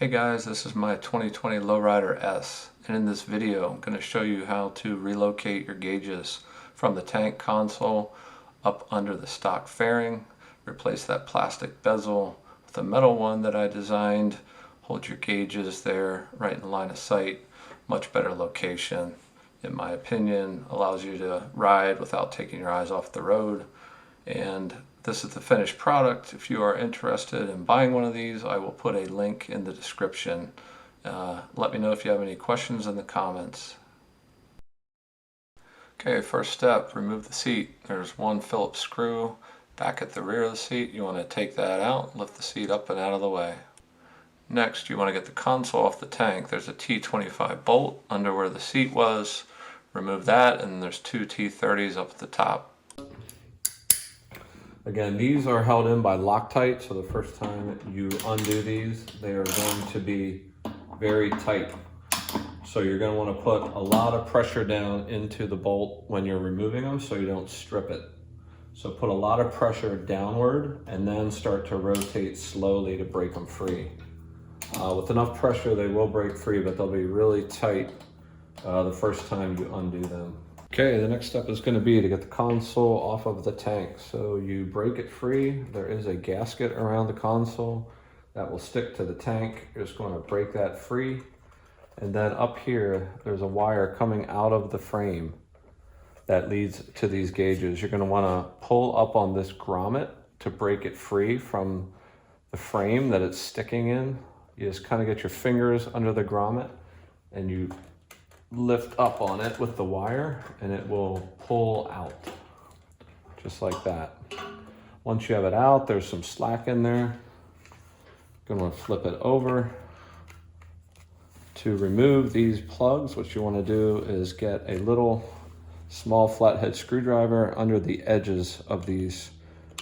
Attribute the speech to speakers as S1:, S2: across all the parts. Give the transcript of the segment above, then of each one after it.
S1: Hey guys, this is my 2020 Lowrider S, and in this video I'm going to show you how to relocate your gauges from the tank console up under the stock fairing. Replace that plastic bezel with a metal one that I designed. Hold your gauges there right in line of sight. Much better location, in my opinion. Allows you to ride without taking your eyes off the road. And this is the finished product. If you are interested in buying one of these, I will put a link in the description. Let me know if you have any questions in the comments. Okay, first step, remove the seat. There's one Phillips screw back at the rear of the seat. You want to take that out, lift the seat up and out of the way. Next, you want to get the console off the tank. There's a T25 bolt under where the seat was. Remove that, and there's two T30s up at the top. Again, these are held in by Loctite, so the first time you undo these, they are going to be very tight. So you're going to want to put a lot of pressure down into the bolt when you're removing them so you don't strip it. So put a lot of pressure downward and then start to rotate slowly to break them free. With enough pressure, they will break free, but they'll be really tight the first time you undo them. Okay, the next step is going to be to get the console off of the tank. So you break it free. There is a gasket around the console that will stick to the tank. You're just going to break that free. And then up here, there's a wire coming out of the frame that leads to these gauges. You're going to want to pull up on this grommet to break it free from the frame that it's sticking in. You just kind of get your fingers under the grommet and you lift up on it with the wire and it will pull out just like that. Once you have it out, there's some slack in there. You're going to flip it over. To remove these plugs, what you want to do is get a little small flathead screwdriver under the edges of these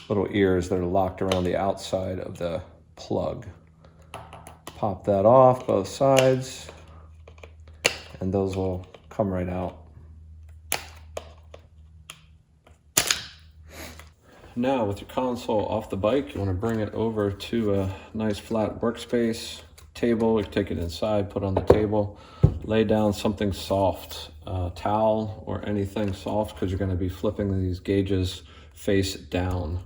S1: little ears that are locked around the outside of the plug. Pop that off both sides, and those will come right out. Now with your console off the bike, you want to bring it over to a nice flat workspace table. You take it inside, put it on the table, lay down something soft, towel or anything soft, because you're going to be flipping these gauges face down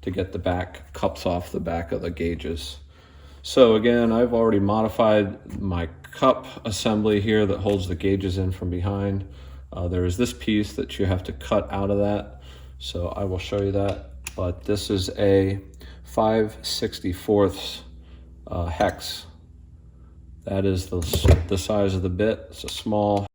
S1: to get the back cups off the back of the gauges. So again, I've already modified my cup assembly here that holds the gauges in from behind. There is this piece that you have to cut out of that, so I will show you that. But this is a 5/64 hex. That is the size of the bit. It's a small.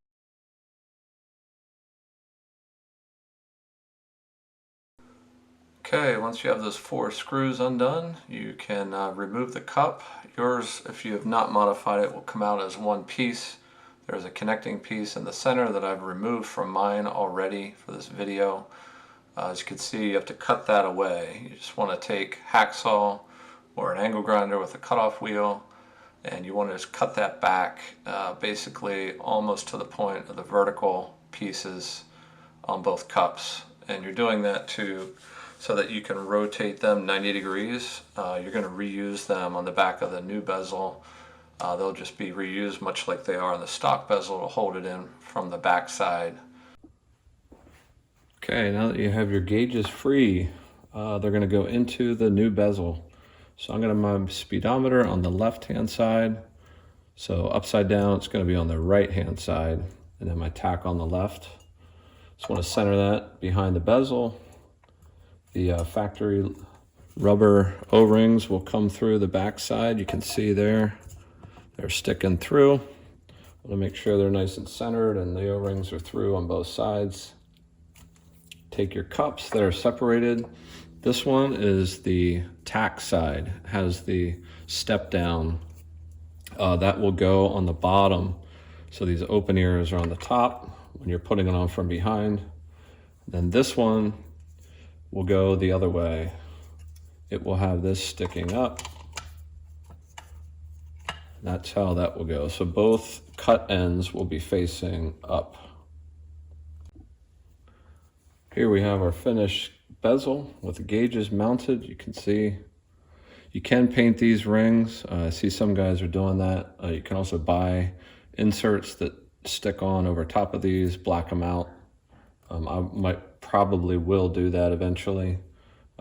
S1: Okay, once you have those 4 screws undone, you can remove the cup. Yours, if you have not modified it, will come out as one piece. There's a connecting piece in the center that I've removed from mine already for this video. As you can see, you have to cut that away. You just want to take hacksaw or an angle grinder with a cutoff wheel, and you want to just cut that back basically almost to the point of the vertical pieces on both cups. And you're doing that so that you can rotate them 90 degrees. You're going to reuse them on the back of the new bezel. They'll just be reused much like they are on the stock bezel to hold it in from the back side. Okay, now that you have your gauges free, they're going to go into the new bezel. So I'm going to have my speedometer on the left-hand side. So upside down, it's going to be on the right-hand side, and then my tack on the left. Just want to center that behind the bezel. The factory rubber O-rings will come through the back side. You can see there, they're sticking through. I want to make sure they're nice and centered and the O-rings are through on both sides. Take your cups that are separated. This one is the tack side, has the step down. That will go on the bottom. So these open ears are on the top when you're putting it on from behind. Then this one will go the other way. It will have this sticking up. That's how that will go. So both cut ends will be facing up. Here we have our finished bezel with the gauges mounted. You can see You can paint these rings. I see some guys are doing that. You can also buy inserts that stick on over top of these, black them out. I probably will do that eventually.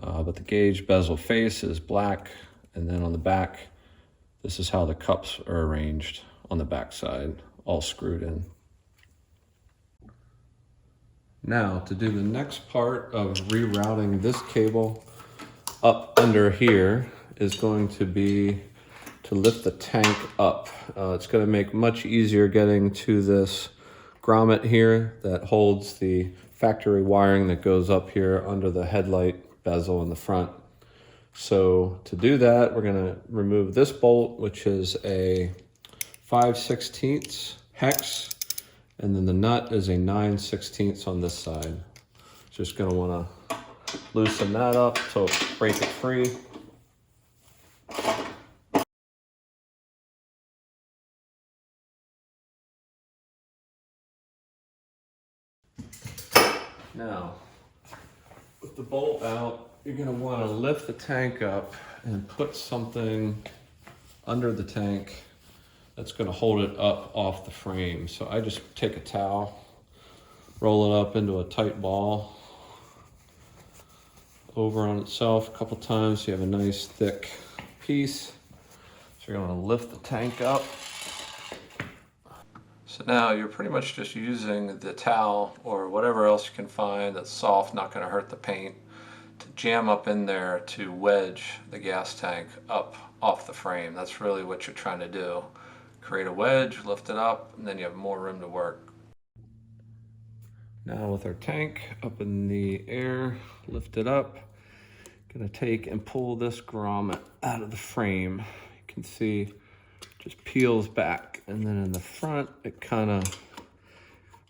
S1: But the gauge bezel face is black, and then on the back, this is how the cups are arranged on the back side, all screwed in. Now, to do the next part of rerouting this cable up under here is going to be to lift the tank up. It's going to make much easier getting to this grommet here that holds the factory wiring that goes up here under the headlight bezel in the front. So to do that, we're going to remove this bolt, which is a 5/16 hex, and then the nut is a 9/16 on this side. Just going to want to loosen that up to break it free. Now, with the bolt out, you're going to want to lift the tank up and put something under the tank that's going to hold it up off the frame. So I just take a towel, roll it up into a tight ball, over on itself a couple times so you have a nice thick piece. So you're going to lift the tank up. So now you're pretty much just using the towel or whatever else you can find that's soft, not going to hurt the paint, to jam up in there to wedge the gas tank up off the frame. That's really what you're trying to do. Create a wedge, lift it up, and then you have more room to work. Now with our tank up in the air, lift it up. Gonna take and pull this grommet out of the frame. You can see just peels back, and then in the front it kind of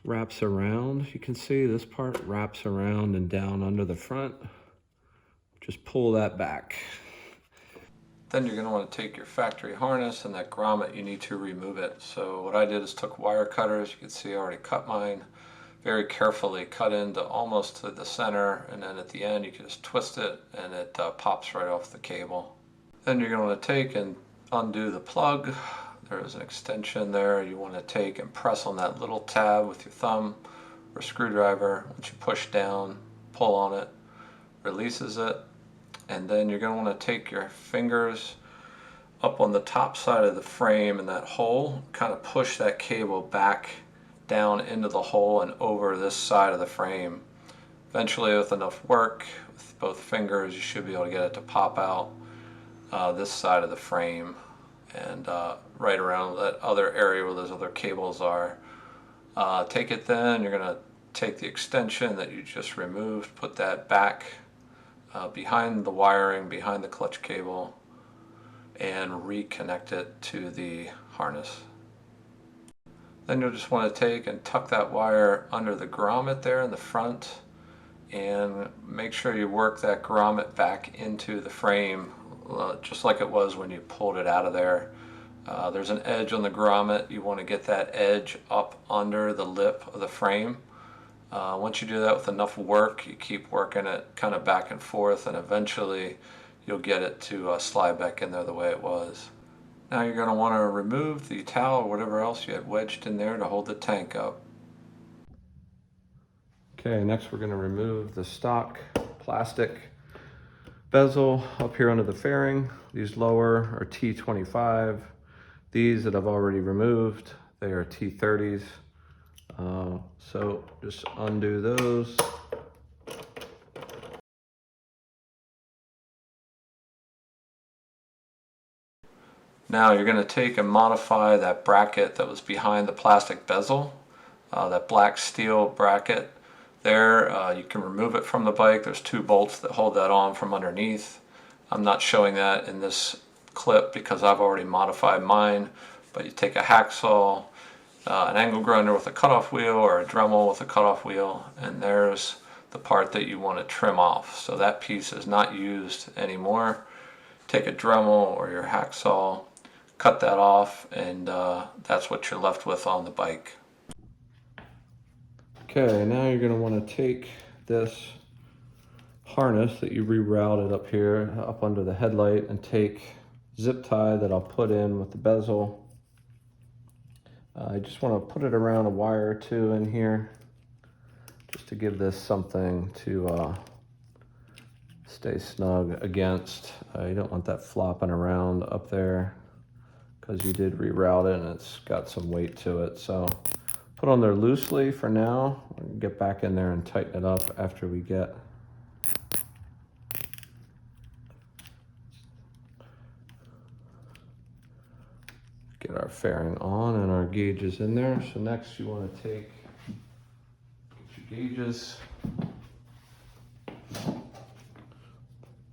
S1: wraps around. You can see this part wraps around and down under the front. Just pull that back. Then you're going to want to take your factory harness and that grommet, you need to remove it. So what I did is took wire cutters. You can see I already cut mine. Very carefully cut into almost to the center, and then at the end you can just twist it and it pops right off the cable. Then you're going to want to take and undo the plug. There's an extension there. You want to take and press on that little tab with your thumb or screwdriver. Once you push down, pull on it, releases it. And then you're going to want to take your fingers up on the top side of the frame in that hole, kind of push that cable back down into the hole and over this side of the frame. Eventually, with enough work with both fingers, you should be able to get it to pop out this side of the frame and right around that other area where those other cables are. Take it then, you're going to take the extension that you just removed, put that back behind the wiring, behind the clutch cable, and reconnect it to the harness. Then you'll just want to take and tuck that wire under the grommet there in the front and make sure you work that grommet back into the frame just like it was when you pulled it out of there. There's an edge on the grommet. You want to get that edge up under the lip of the frame. Once you do that with enough work, you keep working it kind of back and forth, and eventually you'll get it to slide back in there the way it was. Now you're going to want to remove the towel or whatever else you had wedged in there to hold the tank up. Okay, next we're going to remove the stock plastic bezel up here under the fairing. These lower are T25. These that I've already removed, they are T30s. So just undo those. Now you're going to take and modify that bracket that was behind the plastic bezel, that black steel bracket there. You can remove it from the bike. There's two bolts that hold that on from underneath. I'm not showing that in this clip because I've already modified mine, but you take a hacksaw, an angle grinder with a cutoff wheel or a Dremel with a cutoff wheel, and there's the part that you want to trim off. So that piece is not used anymore. Take a Dremel or your hacksaw, cut that off, and that's what you're left with on the bike. Okay, now you're going to want to take this harness that you rerouted up here, up under the headlight, and take zip tie that I'll put in with the bezel. I just want to put it around a wire or two in here, just to give this something to stay snug against. You don't want that flopping around up there because you did reroute it and it's got some weight to it. So put on there loosely for now. We'll get back in there and tighten it up after we get our fairing on and our gauges in there. So next you want to get your gauges.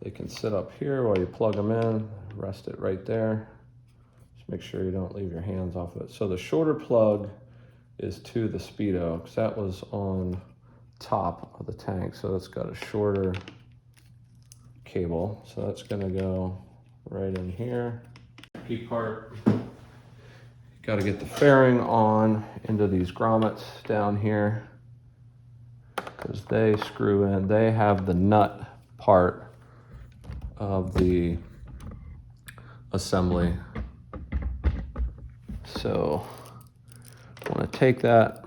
S1: They can sit up here while you plug them in. Rest it right there. Just make sure you don't leave your hands off of it. So the shorter plug is to the speedo, because that was on top of the tank. So it's got a shorter cable. So that's going to go right in here. Key part. Got to get the fairing on into these grommets down here, because they screw in. They have the nut part of the assembly. So I want to take that,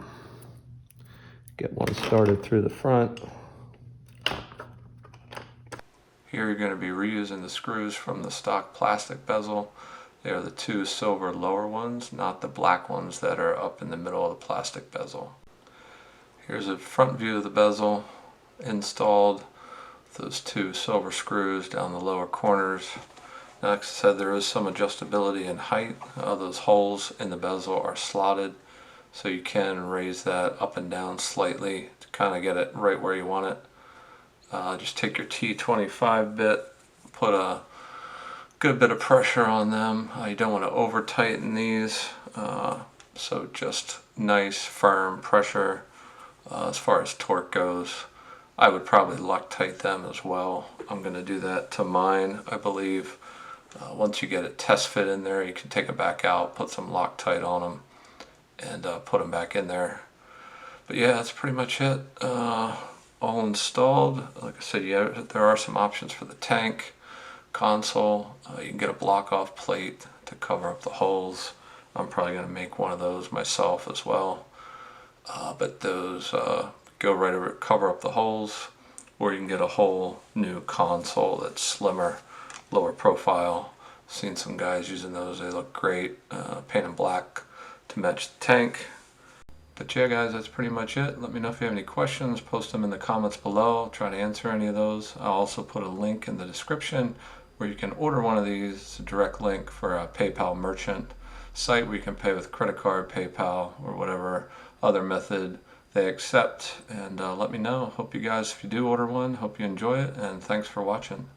S1: get one started through the front. Here you're going to be reusing the screws from the stock plastic bezel. They are the two silver lower ones, not the black ones that are up in the middle of the plastic bezel. Here's a front view of the bezel installed. Those two silver screws down the lower corners. Now, like I said, there is some adjustability in height. Those holes in the bezel are slotted, so you can raise that up and down slightly to kind of get it right where you want it. Just take your T25 bit, put a good bit of pressure on them. You don't want to over tighten these, so just nice firm pressure. As far as torque goes, I would probably Loctite them as well. I'm going to do that to mine, I believe. Once you get it test fit in there, you can take it back out, put some Loctite on them, and put them back in there. But yeah, that's pretty much it. All installed. Like I said, yeah, there are some options for the tank console. You can get a block off plate to cover up the holes. I'm probably going to make one of those myself as well. But those go right over, cover up the holes, or you can get a whole new console that's slimmer, lower profile. Seen some guys using those, they look great. Painted black to match the tank. But yeah guys, that's pretty much it. Let me know if you have any questions, post them in the comments below. I'll try to answer any of those. I'll also put a link in the description where you can order one of these. It's a direct link for a PayPal merchant site where you can pay with credit card, PayPal, or whatever other method they accept. And let me know. Hope you guys, if you do order one, hope you enjoy it, and thanks for watching.